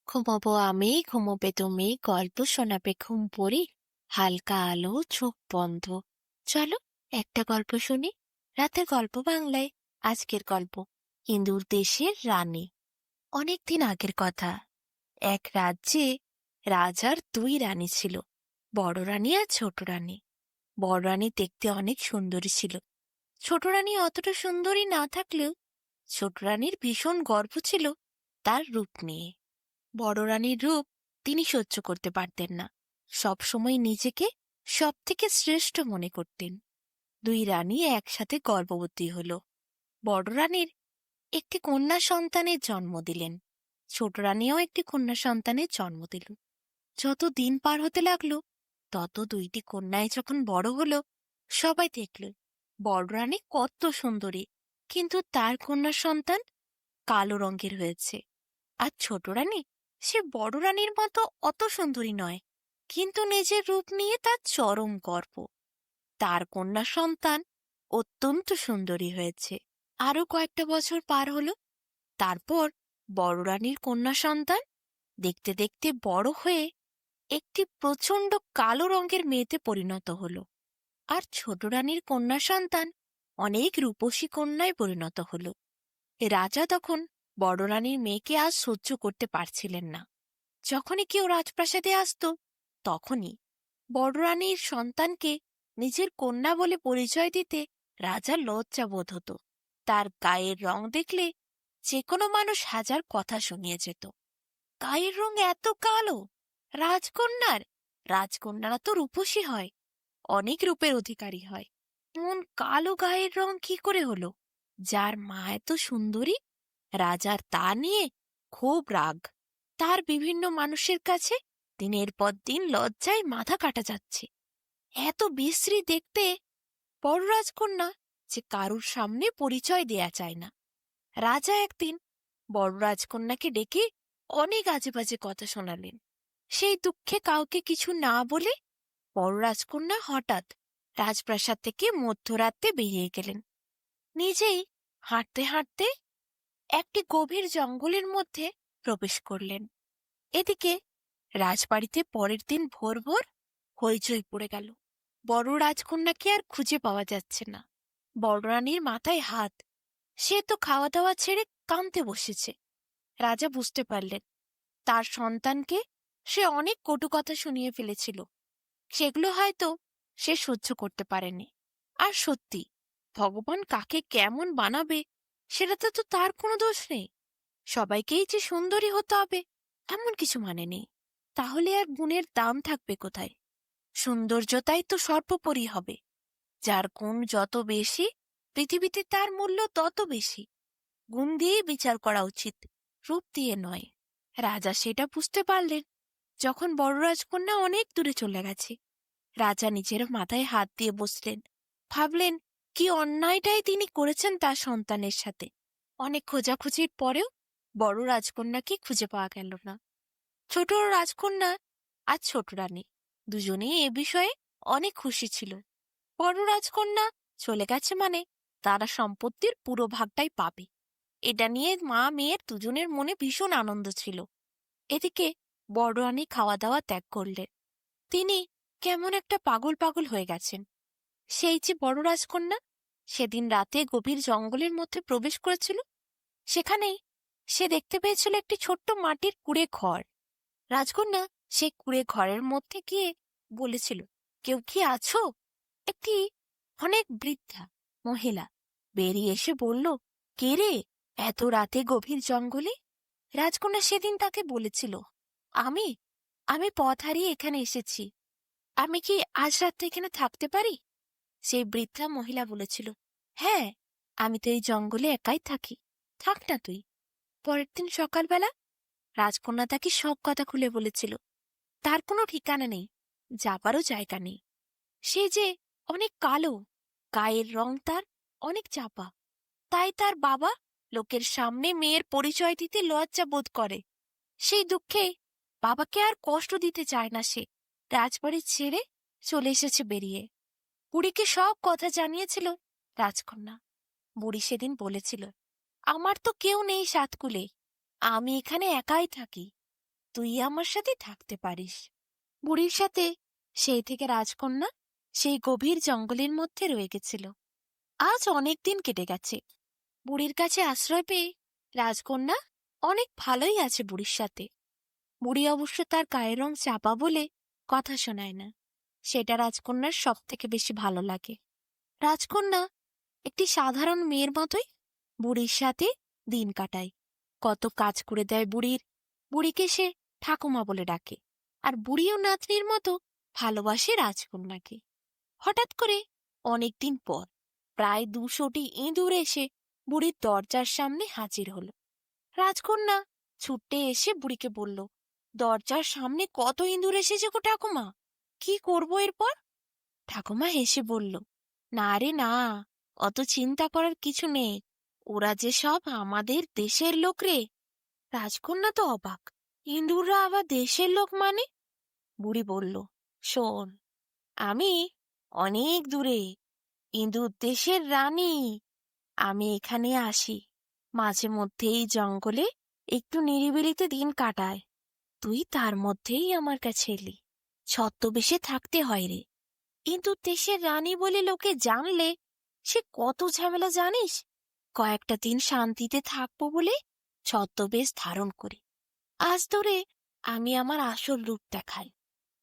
ঘুমোবো আমি, ঘুমোবে তুমি, গল্প শোনাবে ঘুম পড়ি, হালকা আলো, চোখ বন্ধ। চলো একটা গল্প শুনি। রাতের গল্প বাংলায়। আজকের গল্প ইন্দুর দেশের রানী। অনেকদিন আগের কথা। এক রাজ্যে রাজার দুই রানী ছিল, বড় রানী আর ছোট রানী। বড় রানী দেখতে অনেক সুন্দরী ছিল। ছোট রানী অতটা সুন্দরী না থাকলেও ছোট রানীর ভীষণ গর্ব ছিল তার রূপ নিয়ে। বড় রানীর রূপ তিনি সহ্য করতে পারতেন না, সবসময় নিজেকে সব থেকে শ্রেষ্ঠ মনে করতেন। দুই রানী একসাথে গর্ভবতী হল। বড় রানীর একটি কন্যা সন্তানের জন্ম দিলেন, ছোট রানীও একটি কন্যা সন্তানের জন্ম দিল। যত দিন পার হতে লাগলো, তত দুইটি কন্যায় যখন বড় হলো, সবাই দেখল বড় রানী কত সুন্দরী, কিন্তু তার কন্যা সন্তান কালো রঙের হয়েছে। আর ছোট রানী, সে বড় রানীর মতো অত সুন্দরী নয়, কিন্তু নিজের রূপ নিয়ে তার চরম গর্ব। তার কন্যা সন্তান অত্যন্ত সুন্দরী হয়েছে। আরো কয়েকটা বছর পার হলো। তারপর বড় রানীর কন্যা সন্তান দেখতে দেখতে বড় হয়ে একটি প্রচণ্ড কালো রঙের মেয়েতে পরিণত হলো। আর ছোট রানীর কন্যা সন্তান অনেক রূপসী কন্যায় পরিণত হলো। রাজা তখন বড় রানীর মেয়েকে আজ সহ্য করতে পারছিলেন না। যখনই কেউ রাজপ্রাসাদে আসত, তখনই বড় রানীর সন্তানকে নিজের কন্যা বলে পরিচয় দিতে রাজার লজ্জা বোধ হতো। তার গায়ের রং দেখলে যে কোনো মানুষ হাজার কথা শুনিয়ে যেত। গায়ের রং এত কালো! রাজকন্যার রাজকন্যারা তো রূপসী হয়, অনেক রূপের অধিকারী হয়, এমন কালো গায়ের রং কি করে হলো? যার মা এত সুন্দরী, রাজার তা নিয়ে খুব রাগ। তার বিভিন্ন মানুষের কাছে দিনের পর দিন লজ্জায় মাথা কাটা যাচ্ছে। এত বিশ্রী দেখতে বড় রাজকন্যা যে কারুর সামনে পরিচয় দেয়া চায় না। রাজা একদিন বড় রাজকন্যাকে ডেকে অনেক আজে বাজে কথা শোনালেন। সেই দুঃখে কাউকে কিছু না বলে বড় রাজকন্যা হঠাৎ রাজপ্রাসাদ থেকে মধ্যরাতে বেরিয়ে গেলেন। নিজেই হাঁটতে হাঁটতে একটি গভীর জঙ্গলের মধ্যে প্রবেশ করলেন। এদিকে রাজবাড়িতে পরের দিন ভোর ভোর হইচই পড়ে গেল। বড় রাজকন্যাকে আর খুঁজে পাওয়া যাচ্ছে না। বড় রানীর মাথায় হাত, সে তো খাওয়া দাওয়া ছেড়ে কাঁদতে বসেছে। রাজা বুঝতে পারলেন তার সন্তানকে সে অনেক কটু কথা শুনিয়ে ফেলেছিল, সেগুলো হয়তো সে সহ্য করতে পারেনি। আর সত্যি, ভগবান কাকে কেমন বানাবে সেটাতে তো তার কোনো দোষ নেই। সবাইকেই যে সুন্দরী হতে হবে এমন কিছু মানে নেই। তাহলে আর গুণের দাম থাকবে কোথায়? সৌন্দর্যতাই তো সর্বোপরি হবে। যার গুণ যত বেশি, পৃথিবীতে তার মূল্য তত বেশি। গুণ দিয়ে বিচার করা উচিত, রূপ দিয়ে নয়। রাজা সেটা বুঝতে পারলেন যখন বড় রাজকন্যা অনেক দূরে চলে গেছে। রাজা নিজের মাথায় হাত দিয়ে বসলেন, ভাবলেন কি অন্যায়টাই তিনি করেছেন তার সন্তানের সাথে। অনেক খোঁজাখুঁজির পরেও বড় রাজকন্যাকে খুঁজে পাওয়া গেল না। ছোট রাজকন্যা আর ছোট রানী দুজনেই এ বিষয়ে অনেক খুশি ছিল। বড় রাজকন্যা চলে গেছে মানে তারা সম্পত্তির পুরো ভাগটাই পাবে, এটা নিয়ে মা মেয়ের দুজনের মনে ভীষণ আনন্দ ছিল। এদিকে বড় রানী খাওয়া দাওয়া ত্যাগ করলেন। তিনি কেমন একটা পাগল পাগল হয়ে গেছেন। সেই যে বড় রাজকন্যা সেদিন রাতে গভীর জঙ্গলের মধ্যে প্রবেশ করেছিল, সেখানেই সে দেখতে পেয়েছিল একটি ছোট্ট মাটির কুঁড়ে ঘর। রাজকন্যা সেই কুঁড়ে ঘরের মধ্যে গিয়ে বলেছিল, কেউ কি আছো? একটি অনেক বৃদ্ধা মহিলা বেরিয়ে এসে বলল, কে রে এত রাতে গভীর জঙ্গলে? রাজকন্যা সেদিন তাকে বলেছিল, আমি আমি পথ হারিয়ে এখানে এসেছি, আমি কি আজ রাতে এখানে থাকতে পারি? সেই বৃদ্ধা মহিলা বলেছিল, হ্যাঁ, আমি তো এই জঙ্গলে একাই থাকি, থাক না তুই। পরের দিন সকালবেলা রাজকন্যা তাকে সব কথা খুলে বলেছিল। তার কোনো ঠিকানা নেই, যাবারও জায়গা নেই। সে যে অনেক কালো, গায়ের রং তার অনেক চাপা, তাই তার বাবা লোকের সামনে মেয়ের পরিচয় দিতে লজ্জা বোধ করে। সেই দুঃখে বাবাকে আর কষ্ট দিতে চায় না, সে রাজবাড়ি ছেড়ে চলে এসেছে বেরিয়ে। বুড়িকে সব কথা জানিয়েছিল রাজকন্যা। বুড়ি সেদিন বলেছিল, আমার তো কেউ নেই সাতকুলে, আমি এখানে একাই থাকি। তুই আমার সাথে থাকতে পারিস। বুড়ির সাথে সেই থেকে রাজকন্যা সেই গভীর জঙ্গলের মধ্যে রয়ে গেছিল। আজ অনেক দিন কেটে গেছে। বুড়ির কাছে আশ্রয় পেয়ে রাজকন্যা অনেক ভালোই আছে বুড়ির সাথে। বুড়ি অবশ্য তার গায়ের রং চাপা বলে কথা শোনায় না। সেটা রাজকন্যার সব থেকে বেশি ভালো লাগে। রাজকন্যা একটি সাধারণ মেয়ের মতোই বুড়ির সাথে দিন কাটায়। কত কাজ করে দেয় বুড়ির। বুড়িকে সে ঠাকুমা বলে ডাকে। আর বুড়িও নাতনির মতো ভালোবাসে রাজকন্যাকে। হঠাৎ করে অনেকদিন পর প্রায় 200টি ইঁদুর এসে বুড়ির দরজার সামনে হাজির হল। রাজকন্যা ছুটে এসে বুড়িকে বলল, দরজার সামনে কত ইঁদুর এসেছে গো ঠাকুমা, কি করব এরপর? ঠাকুমা হেসে বলল, না রে না, অত চিন্তা করার কিছু নেই, ওরা যে সব আমাদের দেশের লোক রে। রাজকন্যা তো অবাক, ইঁদুররা আবার দেশের লোক মানে? বুড়ি বলল, শোন, আমি অনেক দূরে, ইঁদুর দেশের রানী। আমি এখানে আসি, মাঝে মধ্যে এই জঙ্গলে একটু নিরিবিলিতে দিন কাটায়। তুই তার মধ্যেই আমার কাছে এলি। ছদ্মবেশে থাকতে হয় রে। ইঁদুর দেশের রানী বলে লোকে জানলে সে কত ঝামেলা জানিস। কয়েকটা দিন শান্তিতে থাকবো বলে ছদ্মবেশ ধারণ করি। আজ ধরে আমি আমার আসল রূপ দেখাই।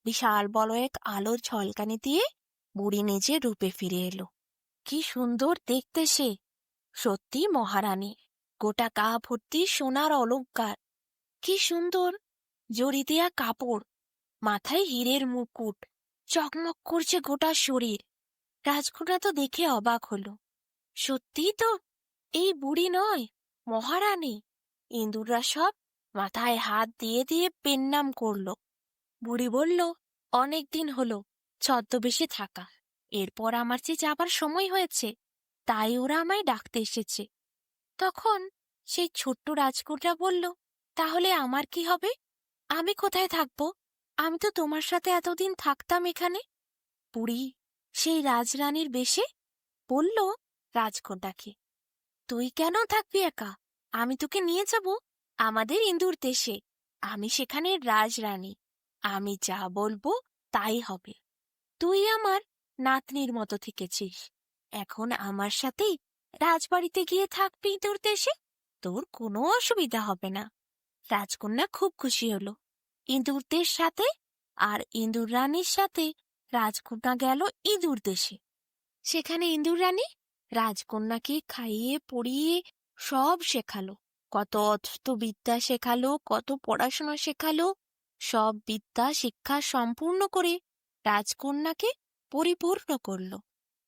বিশাল বড় এক আলোর ঝলকানি দিয়ে বুড়ি নিজের রূপে ফিরে এলো। কি সুন্দর দেখতে সে, সত্যি মহারানী। গোটা গা ভর্তি সোনার অলংকার, কি সুন্দর জড়ি দেয়া কাপড়, মাথায় হীরের মুকুট, চকমক করছে গোটা শরীর। রাজকন্যা তো দেখে অবাক হলো। সত্যি তো এই বুড়ি নয়, মহারানী। ইঁদুররা সব মাথায় হাত দিয়ে দিয়ে পেন্নাম করল। বুড়ি বলল, অনেক দিন হলো ছদ্মবেশে থাকা, এরপর আমার যে যাবার সময় হয়েছে, তাই ওরা আমায় ডাকতে এসেছে। তখন সেই ছোট্ট রাজকন্যা বলল, তাহলে আমার কি হবে? আমি কোথায় থাকবো? আমি তো তোমার সাথে এতদিন থাকতাম এখানে। বুড়ি সেই রাজরানীর বেশে বলল রাজকন্যাকে, তুই কেন থাকবি একা? আমি তোকে নিয়ে যাব আমাদের ইন্দুর দেশে। আমি সেখানে রাজরানী, আমি যা বলবো তাই হবে। তুই আমার নাতনির মতো থেকেছিস, এখন আমার সাথেই রাজবাড়িতে গিয়ে থাকবি ইঁদুর দেশে, তোর কোনো অসুবিধা হবে না। রাজকন্যা খুব খুশি হলো। ইঁদুরদের সাথে আর ইঁদুর রানীর সাথে রাজকন্যা গেল ইঁদুর দেশে। সেখানে ইঁদুর রানী রাজকন্যাকে খাইয়ে পড়িয়ে সব শেখালো। কত অস্ত্র বিদ্যা শেখালো, কত পড়াশোনা শেখালো। সব বিদ্যা শিক্ষা সম্পূর্ণ করে রাজকন্যাকে পরিপূর্ণ করল।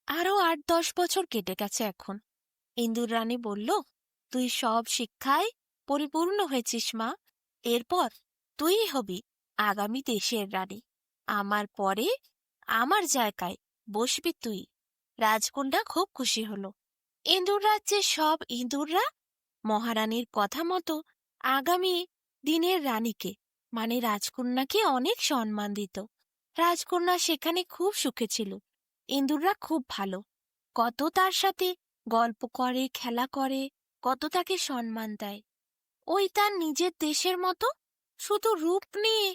আরো 8-10 বছর কেটে গেছে এখন। ইন্দুর রানী বলল, তুই সব শিক্ষায় পরিপূর্ণ হয়েছিস মা, এরপর তুই হবি আগামী দেশের রানী। আমার পরে আমার জায়গায় বসবি তুই। রাজকন্যা খুব খুশি হলো। ইন্দুর রাজ্যের সব ইঁদুররা মহারানীর কথা মতো আগামী দিনের রানীকে মানে রাজকন্যাকে অনেক সম্মান দিত। রাজকন্যা সেখানে খুব সুখে ছিল। ইঁদুররা খুব ভালো, কত তার সাথে গল্প করে, খেলা করে, কত তাকে সম্মান দেয়। ওই তার নিজের দেশের মতো শুধু রূপ নিয়ে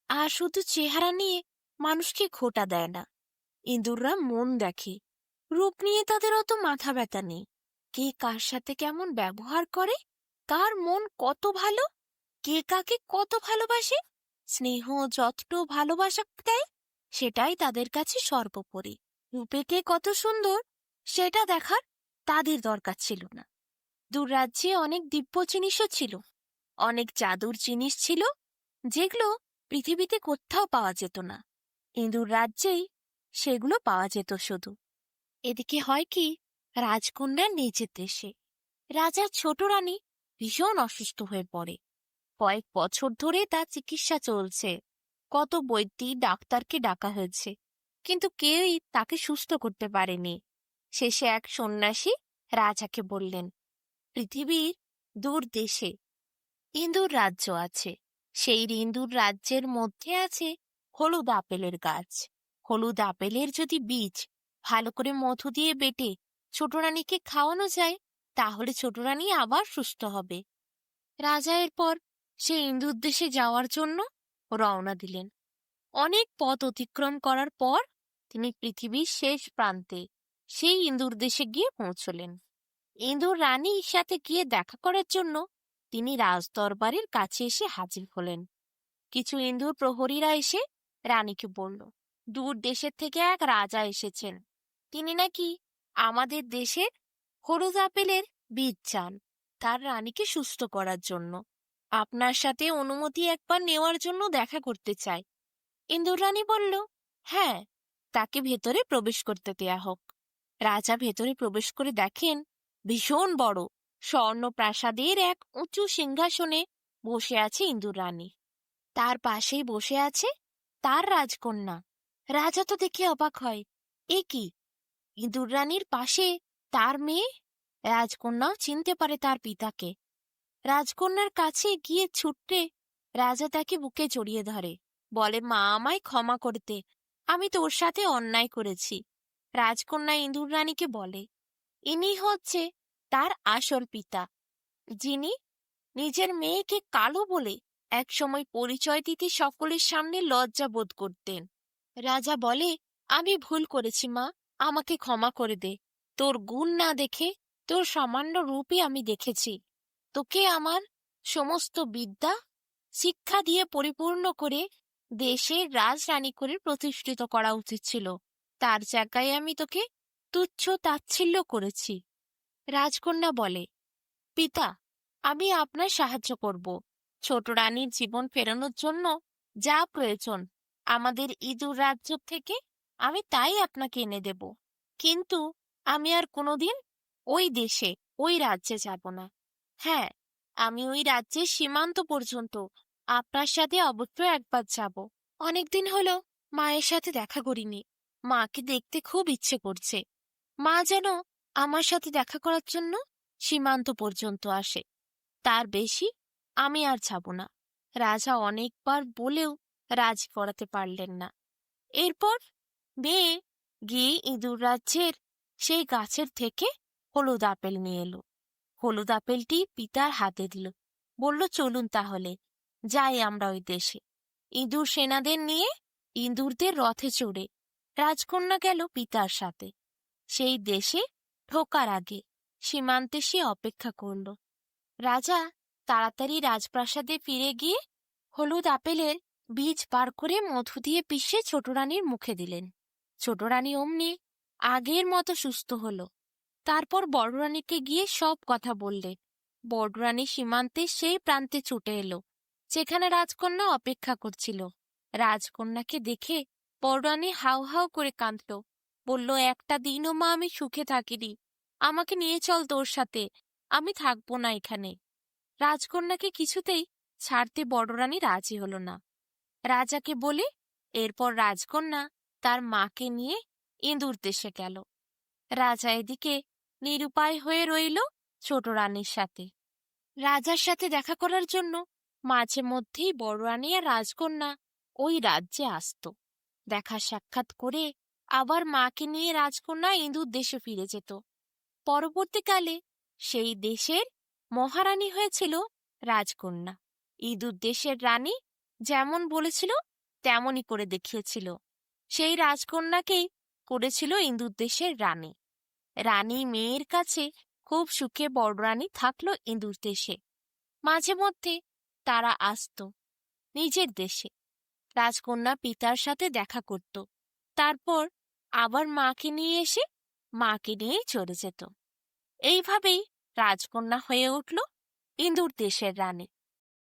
আর শুধু চেহারা নিয়ে মানুষকে খোঁটা দেয় না। ইঁদুররা মন দেখে, রূপ নিয়ে তাদের অত মাথা ব্যথা নেই। কে কার সাথে কেমন ব্যবহার করে, কার মন কত ভালো, কে কাকে কত ভালোবাসে, স্নেহ যত্ন ভালোবাসা দেয়, সেটাই তাদের কাছে সর্বোপরি। রূপে কে কত সুন্দর সেটা দেখার তাদের দরকার ছিল না। দূররাজ্যে অনেক দিব্য জিনিসও ছিল, অনেক জাদুর জিনিস ছিল, যেগুলো পৃথিবীতে কোথাও পাওয়া যেত না। ইঁদুর রাজ্যেই সেগুলো পাওয়া যেত শুধু। এদিকে হয় কি, রাজকন্যার নিজের দেশে রাজার ছোট রানী ভীষণ অসুস্থ হয়ে পড়ে। কয়েক বছর ধরে তার চিকিৎসা চলছে। কত বৈদ্যি ডাক্তারকে ডাকা হয়েছে, কিন্তু কেউই তাকে সুস্থ করতে পারেনি। শেষে এক সন্ন্যাসী রাজাকে বললেন, পৃথিবীর দূর দেশে ইন্দুর রাজ্য আছে। সেই ইন্দুর রাজ্যের মধ্যে আছে হলুদ আপেলের গাছ। হলুদ আপেলের যদি বীজ ভালো করে মধু দিয়ে বেটে ছোট রানীকে খাওয়ানো যায়, তাহলে ছোট রানী আবার সুস্থ হবে। রাজা এরপর সে ইন্দুর দেশে যাওয়ার জন্য রওনা দিলেন। অনেক পথ অতিক্রম করার পর তিনি পৃথিবীর শেষ প্রান্তে সেই ইন্দুর দেশে গিয়ে পৌঁছলেন। ইন্দুর রানীর সাথে গিয়ে দেখা করার জন্য তিনি রাজদরবারের কাছে এসে হাজির হলেন। কিছু ইন্দুর প্রহরীরা এসে রানীকে বলল, দূর দেশের থেকে এক রাজা এসেছেন। তিনি নাকি আমাদের দেশের হলুদ আপেলের বীজ চান তার রানীকে সুস্থ করার জন্য। আপনার সাথে অনুমতি একবার নেওয়ার জন্য দেখা করতে চাই। ইন্দুর রানী বলল, হ্যাঁ, তাকে ভেতরে প্রবেশ করতে দেয়া হোক। রাজা ভেতরে প্রবেশ করে দেখেন ভীষণ বড় স্বর্ণ প্রাসাদের এক উঁচু সিংহাসনে বসে আছে ইন্দুর রানী। তার পাশেই বসে আছে তার রাজকন্যা। রাজা তো দেখে অবাক হয়, এ কি, ইন্দুর রানীর পাশে তার মেয়ে! রাজকন্যাও চিনতে পারে তার পিতাকে। রাজকন্যার কাছে গিয়ে ছুটে রাজা তাকে বুকে জড়িয়ে ধরে, বলে, মা, আমায় ক্ষমা করতে, আমি তোর সাথে অন্যায় করেছি। রাজকন্যা ইন্দুর রানীকে বলে, ইনি হচ্ছে তার আসল পিতা, যিনি নিজের মেয়েকে কালো বলে একসময় পরিচয় দিতে সকলের সামনে লজ্জা বোধ করতেন। রাজা বলে, আমি ভুল করেছি মা, আমাকে ক্ষমা করে দে। তোর গুণ না দেখে তোর সামান্য রূপই আমি দেখেছি। তোকে আমার সমস্ত বিদ্যা শিক্ষা দিয়ে পরিপূর্ণ করে দেশের রাজরানী করে প্রতিষ্ঠিত করা উচিত ছিল। তার জায়গায় আমি তোকে তুচ্ছ তাচ্ছিল্য করেছি। রাজকন্যা বলে, পিতা, আমি আপনার সাহায্য করব। ছোট রানীর জীবন ফেরানোর জন্য যা প্রয়োজন আমাদের ইঁদুর রাজ্য থেকে আমি তাই আপনাকে এনে দেব। কিন্তু আমি আর কোনোদিন ওই দেশে ওই রাজ্যে যাব না। হ্যাঁ, আমি ওই রাজ্যের সীমান্ত পর্যন্ত আপনার সাথে অবশ্যই একবার যাব। অনেকদিন হলো মায়ের সাথে দেখা করিনি। মাকে দেখতে খুব ইচ্ছে করছে। মা যেন আমার সাথে দেখা করার জন্য সীমান্ত পর্যন্ত আসে। তার বেশি আমি আর যাব না। রাজা অনেকবার বলেও রাজি করাতে পারলেন না। এরপর মেয়ে গিয়ে ইঁদুর রাজ্যের সেই গাছের থেকে হলুদ আপেল নিয়ে এলো। হলুদ আপেলটি পিতার হাতে দিল, বলল, চলুন তাহলে যাই আমরা ওই দেশে। ইঁদুর সেনাদের নিয়ে ইঁদুরদের রথে চড়ে রাজকন্যা গেল পিতার সাথে। সেই দেশে ঢোকার আগে সীমান্তে সে অপেক্ষা করল। রাজা তাড়াতাড়ি রাজপ্রাসাদে ফিরে গিয়ে হলুদ আপেলের বীজ বার করে মধু দিয়ে পিষে ছোট রানীর মুখে দিলেন। ছোট রানী অমনি আগের মতো সুস্থ হলো। তারপর বড় রানীকে গিয়ে সব কথা বললে। বড় রানী সীমান্তের সেই প্রান্তে ছুটে এলো যেখানে রাজকন্যা অপেক্ষা করছিল। রাজকন্যাকে দেখে বড় রানী হাউ হাউ করে কাঁদল, বলল, একটা দিনও মা আমি সুখে থাকিনি। আমাকে নিয়ে চল তোর সাথে, আমি থাকবো না এখানে। রাজকন্যাকে কিছুতেই ছাড়তে বড় রানী রাজি হল না। রাজাকে বলে এরপর রাজকন্যা তার মাকে নিয়ে ইঁদুর দেশে গেল। রাজা এদিকে নিরুপায় হয়ে রইল ছোট রানীর সাথে। রাজার সাথে দেখা করার জন্য মাঝে মধ্যেই বড় রানী আর রাজকন্যা ওই রাজ্যে আসত। দেখা সাক্ষাৎ করে আবার মাকে নিয়ে রাজকন্যা ইঁদুর দেশে ফিরে যেত। পরবর্তীকালে সেই দেশের মহারানী হয়েছিল রাজকন্যা। ইঁদুর দেশের রানী যেমন বলেছিল তেমনই করে দেখিয়েছিল। সেই রাজকন্যাকেই করেছিল ইঁদুর দেশের রানী। রানী মেয়ের কাছে খুব সুখে বড় রানী থাকলো ইঁদুর দেশে। মাঝে মধ্যে তারা আসত নিজের দেশে। রাজকন্যা পিতার সাথে দেখা করত, তারপর আবার মাকে নিয়ে এসে মাকে নিয়েই চলে যেত। এইভাবেই রাজকন্যা হয়ে উঠল ইঁদুর দেশের রানী।